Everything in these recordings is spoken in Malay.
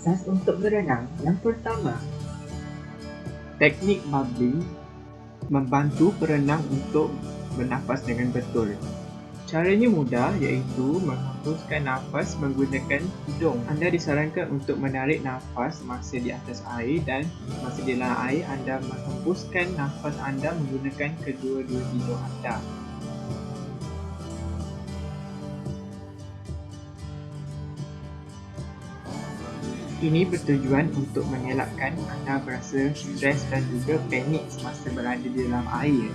asas untuk berenang. Yang pertama, teknik bubbling membantu perenang untuk bernafas dengan betul. Caranya mudah, iaitu menghembuskan nafas menggunakan hidung. Anda disarankan untuk menarik nafas masa di atas air dan masa di dalam air anda menghembuskan nafas anda menggunakan kedua-dua hidung anda. Ini bertujuan untuk mengelakkan anda berasa stres dan juga panik semasa berada di dalam air.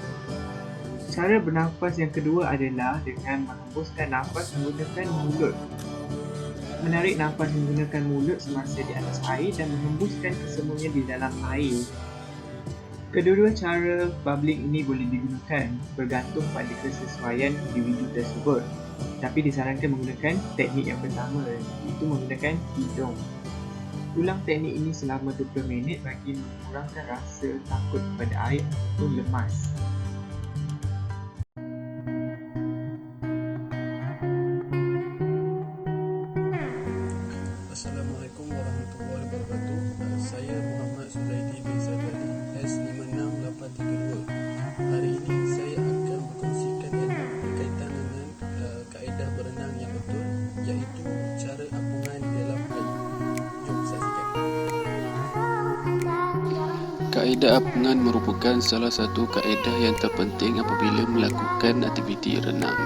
Cara bernafas yang kedua adalah dengan menghembuskan nafas menggunakan mulut. Menarik nafas menggunakan mulut semasa di atas air dan menghembuskan kesemuanya di dalam air. Kedua-dua cara bubbling ini boleh digunakan bergantung pada kesesuaian individu tersebut. Tapi disarankan menggunakan teknik yang pertama, iaitu menggunakan hidung. Ulang teknik ini selama 20 minit bagi mengurangkan rasa takut pada air ataupun lemas. Assalamualaikum warahmatullahi wabarakatuh. Saya Muhammad Suzaidi bin Sadwali, S56832. Hari ini saya akan berkongsikan ilmu berkaitan dengan kaedah berenang yang betul, iaitu cara apungan dalam air. Jom saksikan. Kaedah apungan merupakan salah satu kaedah yang terpenting apabila melakukan aktiviti renang.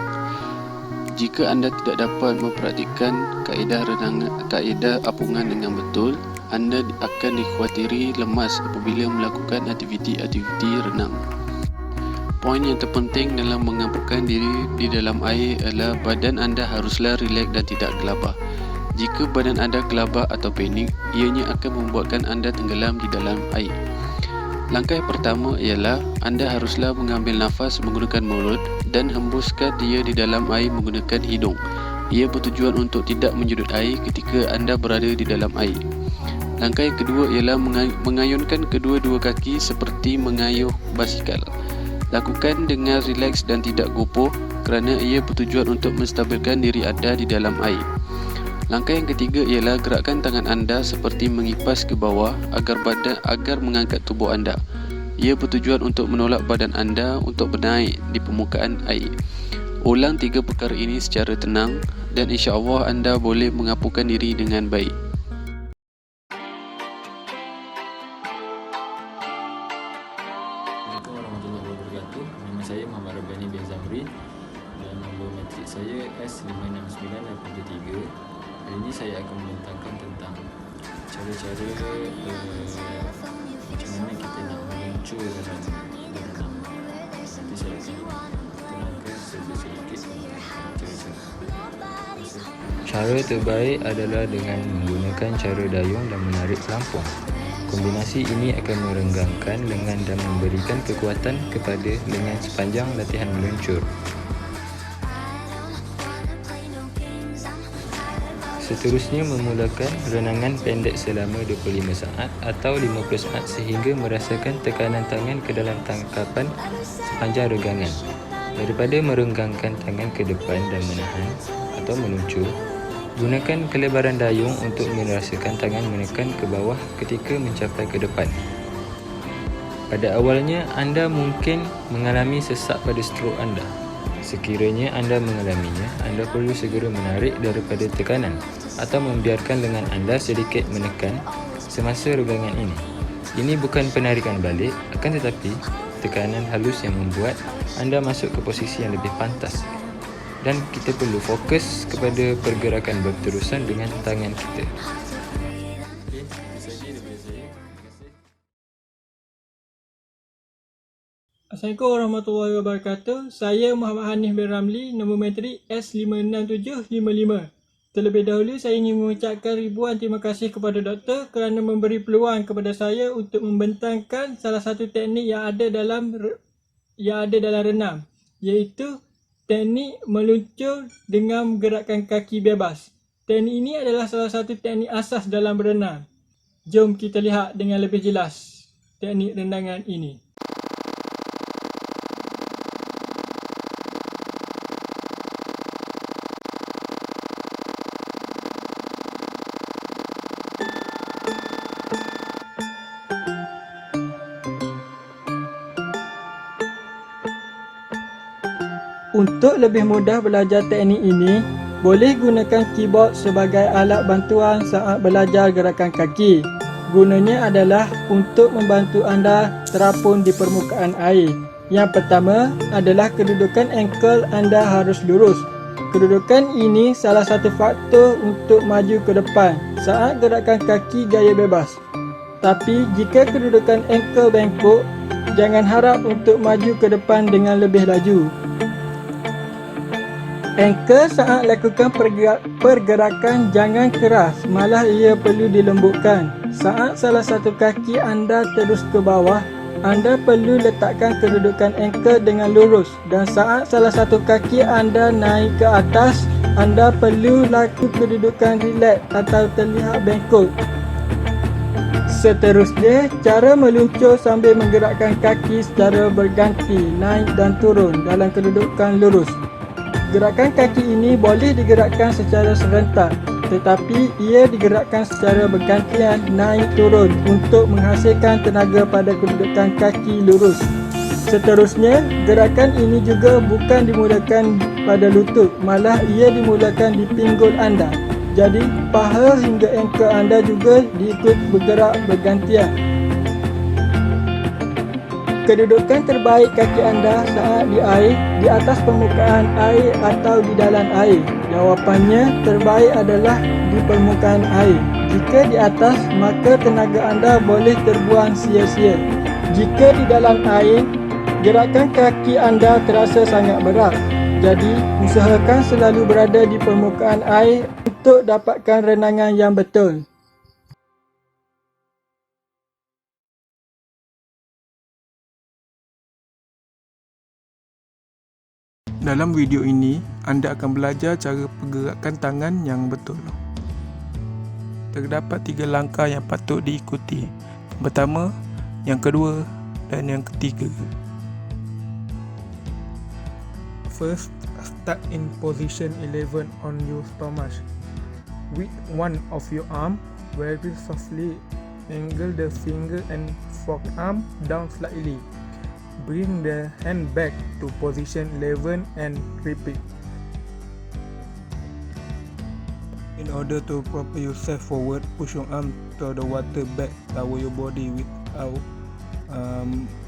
Jika anda tidak dapat mempraktikkan kaedah apungan dengan betul, anda akan dikhawatiri lemas apabila melakukan aktiviti renang. Poin yang terpenting dalam mengapunkan diri di dalam air adalah badan anda haruslah rileks dan tidak gelabah. Jika badan anda gelabah atau panik, ianya akan membuatkan anda tenggelam di dalam air. Langkah pertama ialah anda haruslah mengambil nafas menggunakan mulut dan hembuskan dia di dalam air menggunakan hidung. Ia bertujuan untuk tidak menjudut air ketika anda berada di dalam air. Langkah yang kedua ialah mengayunkan kedua-dua kaki seperti mengayuh basikal. Lakukan dengan rileks dan tidak gopoh kerana ia bertujuan untuk menstabilkan diri anda di dalam air. Langkah yang ketiga ialah gerakkan tangan anda seperti mengipas ke bawah agar mengangkat tubuh anda. Ia bertujuan untuk menolak badan anda untuk bernaik di permukaan air. Ulang 3 perkara ini secara tenang dan insya-Allah anda boleh mengapunkan diri dengan baik. Assalamualaikum warahmatullahi wabarakatuh. Nama saya Muhammad Rabbani bin Zamri dan nombor matrik saya S56983. Hari ini saya akan membentangkan tentang cara-cara macam mana kita nak meluncur dalam berenang. Nanti saya akan terangkan sedikit cara-cara. Cara terbaik adalah dengan menggunakan cara dayung dan menarik pelampung. Kombinasi ini akan merenggangkan lengan dan memberikan kekuatan kepada lengan sepanjang latihan meluncur. Seterusnya memulakan renangan pendek selama 25 saat atau 50 saat sehingga merasakan tekanan tangan ke dalam tangkapan sepanjang renggangan. Daripada merenggangkan tangan ke depan dan menahan atau meluncur, gunakan kelebaran dayung untuk merasakan tangan menekan ke bawah ketika mencapai ke depan. Pada awalnya, anda mungkin mengalami sesak pada strok anda. Sekiranya anda mengalaminya, anda perlu segera menarik daripada tekanan atau membiarkan lengan anda sedikit menekan semasa renggangan ini. Ini bukan penarikan balik, akan tetapi tekanan halus yang membuat anda masuk ke posisi yang lebih pantas. Dan kita perlu fokus kepada pergerakan berterusan dengan tangan kita. Okey, itu saja daripada saya. Terima kasih. Assalamualaikum warahmatullahi wabarakatuh. Saya Muhammad Hanif bin Ramli, nombor matrik S56755. Terlebih dahulu saya ingin mengucapkan ribuan terima kasih kepada doktor kerana memberi peluang kepada saya untuk membentangkan salah satu teknik yang ada dalam renang, iaitu teknik meluncur dengan menggerakkan kaki bebas. Teknik ini adalah salah satu teknik asas dalam berenang. Jom kita lihat dengan lebih jelas teknik renangan ini. Untuk lebih mudah belajar teknik ini, boleh gunakan keyboard sebagai alat bantuan saat belajar gerakan kaki. Gunanya adalah untuk membantu anda terapun di permukaan air. Yang pertama adalah kedudukan ankle anda harus lurus. Kedudukan ini salah satu faktor untuk maju ke depan saat gerakan kaki gaya bebas. Tapi jika kedudukan ankle bengkok, jangan harap untuk maju ke depan dengan lebih laju. Ankle saat lakukan pergerakan jangan keras, malah ia perlu dilembutkan. Saat salah satu kaki anda terus ke bawah, anda perlu letakkan kedudukan ankle dengan lurus, dan saat salah satu kaki anda naik ke atas, anda perlu lakukan kedudukan relax atau terlihat bengkok. Seterusnya, cara meluncur sambil menggerakkan kaki secara berganti naik dan turun dalam kedudukan lurus. Gerakan kaki ini boleh digerakkan secara serentak, tetapi ia digerakkan secara bergantian naik turun untuk menghasilkan tenaga pada kedudukan kaki lurus. Seterusnya, gerakan ini juga bukan dimulakan pada lutut, malah ia dimulakan di pinggul anda. Jadi, paha hingga ankle anda juga diikut bergerak bergantian. Kedudukan terbaik kaki anda saat di air, di atas permukaan air atau di dalam air? Jawapannya, terbaik adalah di permukaan air. Jika di atas, maka tenaga anda boleh terbuang sia-sia. Jika di dalam air, gerakan kaki anda terasa sangat berat. Jadi, usahakan selalu berada di permukaan air untuk dapatkan renangan yang betul. Dalam video ini, anda akan belajar cara pergerakan tangan yang betul. Terdapat 3 langkah yang patut diikuti. Yang pertama, yang kedua dan yang ketiga. First, start in position 11 on your stomach. With one of your arm, very softly angle the finger and forearm down slightly. Bring the hand back to position 11 and repeat. In order to propel yourself forward, push your arm to the water back, lower your body without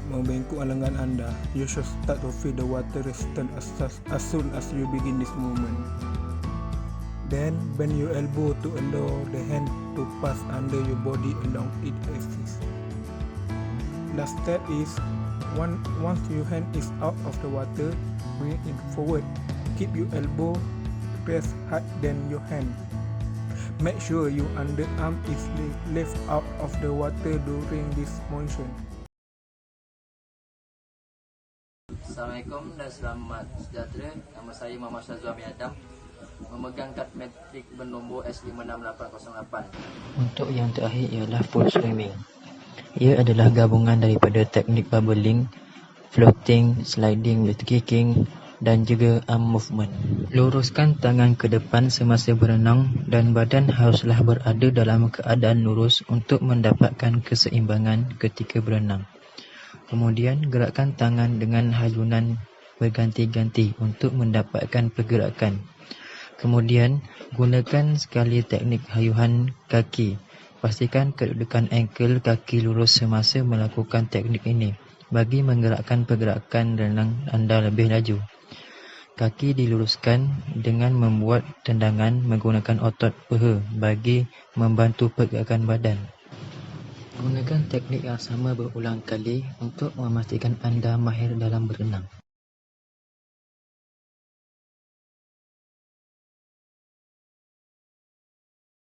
membengkok lengan anda. You should start to feel the water resistance as soon as you begin this movement. Then bend your elbow to allow the hand to pass under your body along its axis. Last step is once your hand is out of the water, bring it forward. Keep your elbow pressed hard than your hand. Make sure your underarm is left out of the water during this motion. Assalamualaikum dan selamat sejahtera. Nama saya Muhammad Syazwami Adam, memegang kad metrik bernombor S56808. Untuk yang terakhir ialah full swimming. Ia adalah gabungan daripada teknik bubbling, floating, sliding with kicking dan juga arm movement. Luruskan tangan ke depan semasa berenang dan badan haruslah berada dalam keadaan lurus untuk mendapatkan keseimbangan ketika berenang. Kemudian gerakkan tangan dengan hayunan berganti-ganti untuk mendapatkan pergerakan. Kemudian gunakan sekali teknik hayuhan kaki. Pastikan kedudukan ankle kaki lurus semasa melakukan teknik ini bagi menggerakkan pergerakan renang anda lebih laju. Kaki diluruskan dengan membuat tendangan menggunakan otot paha bagi membantu pergerakan badan. Gunakan teknik yang sama berulang kali untuk memastikan anda mahir dalam berenang.